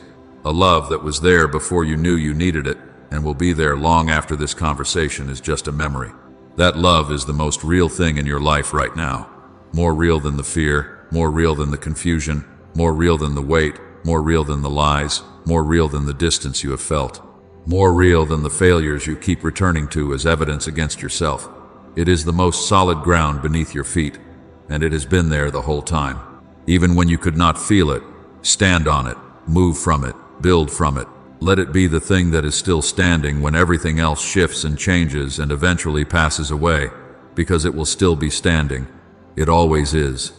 A love that was there before you knew you needed it, and will be there long after this conversation is just a memory. That love is the most real thing in your life right now. More real than the fear, more real than the confusion, more real than the weight, more real than the lies, more real than the distance you have felt, more real than the failures you keep returning to as evidence against yourself. It is the most solid ground beneath your feet, and it has been there the whole time. Even when you could not feel it, stand on it, move from it, build from it. Let it be the thing that is still standing when everything else shifts and changes and eventually passes away, because it will still be standing. It always is.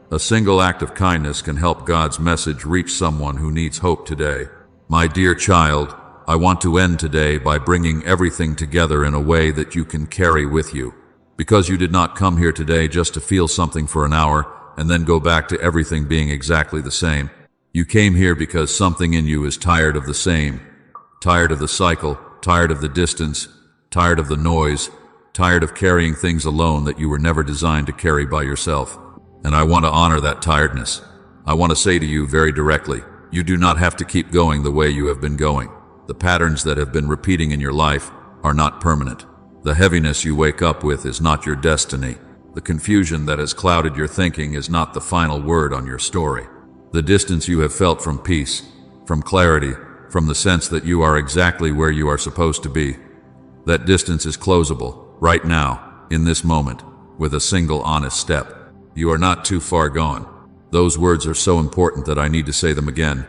A single act of kindness can help God's message reach someone who needs hope today. My dear child, I want to end today by bringing everything together in a way that you can carry with you. Because you did not come here today just to feel something for an hour and then go back to everything being exactly the same. You came here because something in you is tired of the same, tired of the cycle, tired of the distance, tired of the noise, tired of carrying things alone that you were never designed to carry by yourself. And I want to honor that tiredness. I want to say to you very directly, you do not have to keep going the way you have been going. The patterns that have been repeating in your life are not permanent. The heaviness you wake up with is not your destiny. The confusion that has clouded your thinking is not the final word on your story. The distance you have felt from peace, from clarity, from the sense that you are exactly where you are supposed to be, that distance is closable, right now, in this moment, with a single honest step. You are not too far gone. Those words are so important that I need to say them again.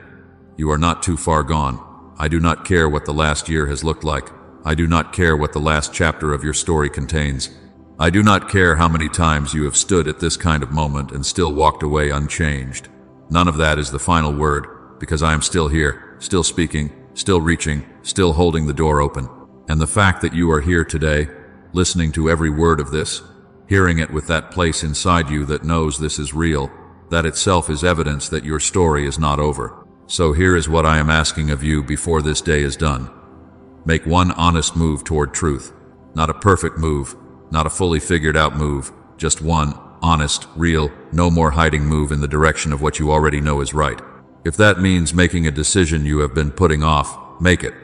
You are not too far gone. I do not care what the last year has looked like. I do not care what the last chapter of your story contains. I do not care how many times you have stood at this kind of moment and still walked away unchanged. None of that is the final word, because I am still here, still speaking, still reaching, still holding the door open. And the fact that you are here today, listening to every word of this, hearing it with that place inside you that knows this is real. That itself is evidence that your story is not over. So here is what I am asking of you before this day is done. Make one honest move toward truth. Not a perfect move, not a fully figured out move, just one honest, real, no more hiding move in the direction of what you already know is right. If that means making a decision you have been putting off, make it.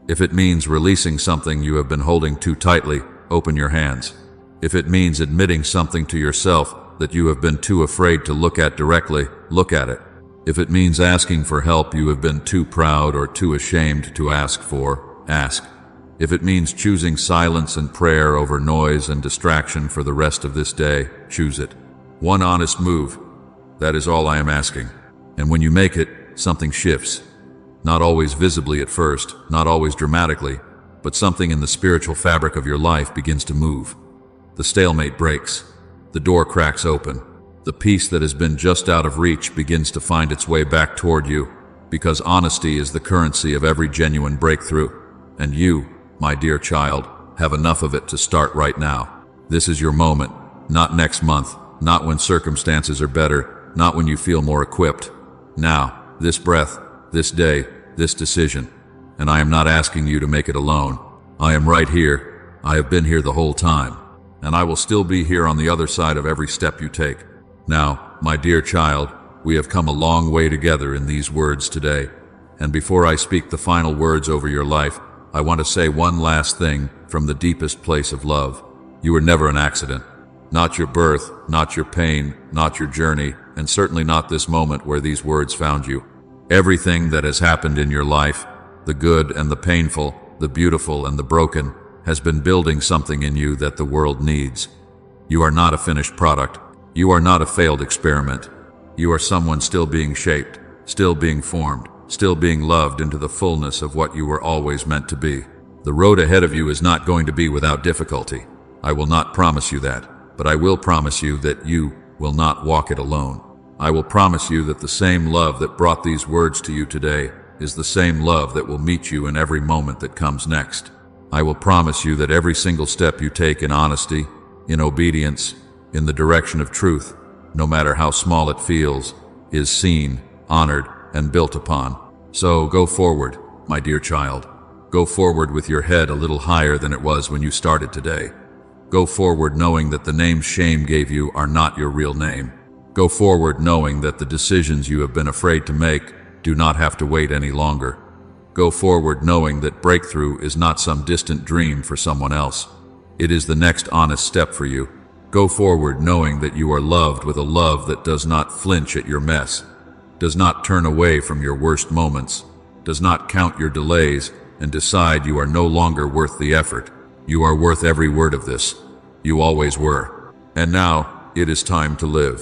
If it means releasing something you have been holding too tightly, open your hands. If it means admitting something to yourself that you have been too afraid to look at directly, look at it. If it means asking for help you have been too proud or too ashamed to ask for, ask. If it means choosing silence and prayer over noise and distraction for the rest of this day, choose it. One honest move. That is all I am asking. And when you make it, something shifts. Not always visibly at first, not always dramatically, but something in the spiritual fabric of your life begins to move. The stalemate breaks. The door cracks open. The peace that has been just out of reach begins to find its way back toward you, because honesty is the currency of every genuine breakthrough. And you, my dear child, have enough of it to start right now. This is your moment, not next month, not when circumstances are better, not when you feel more equipped. Now, this breath, this day, this decision. And I am not asking you to make it alone. I am right here. I have been here the whole time. And I will still be here on the other side of every step you take. Now, my dear child, we have come a long way together in these words today. And before I speak the final words over your life, I want to say one last thing from the deepest place of love. You were never an accident. Not your birth, not your pain, not your journey, and certainly not this moment where these words found you. Everything that has happened in your life, the good and the painful, the beautiful and the broken, has been building something in you that the world needs. You are not a finished product. You are not a failed experiment. You are someone still being shaped, still being formed, still being loved into the fullness of what you were always meant to be. The road ahead of you is not going to be without difficulty. I will not promise you that, but I will promise you that you will not walk it alone. I will promise you that the same love that brought these words to you today is the same love that will meet you in every moment that comes next. I will promise you that every single step you take in honesty, in obedience, in the direction of truth, no matter how small it feels, is seen, honored, and built upon. So go forward, my dear child. Go forward with your head a little higher than it was when you started today. Go forward knowing that the names shame gave you are not your real name. Go forward knowing that the decisions you have been afraid to make do not have to wait any longer. Go forward knowing that breakthrough is not some distant dream for someone else. It is the next honest step for you. Go forward knowing that you are loved with a love that does not flinch at your mess, does not turn away from your worst moments, does not count your delays and decide you are no longer worth the effort. You are worth every word of this. You always were. And now, it is time to live.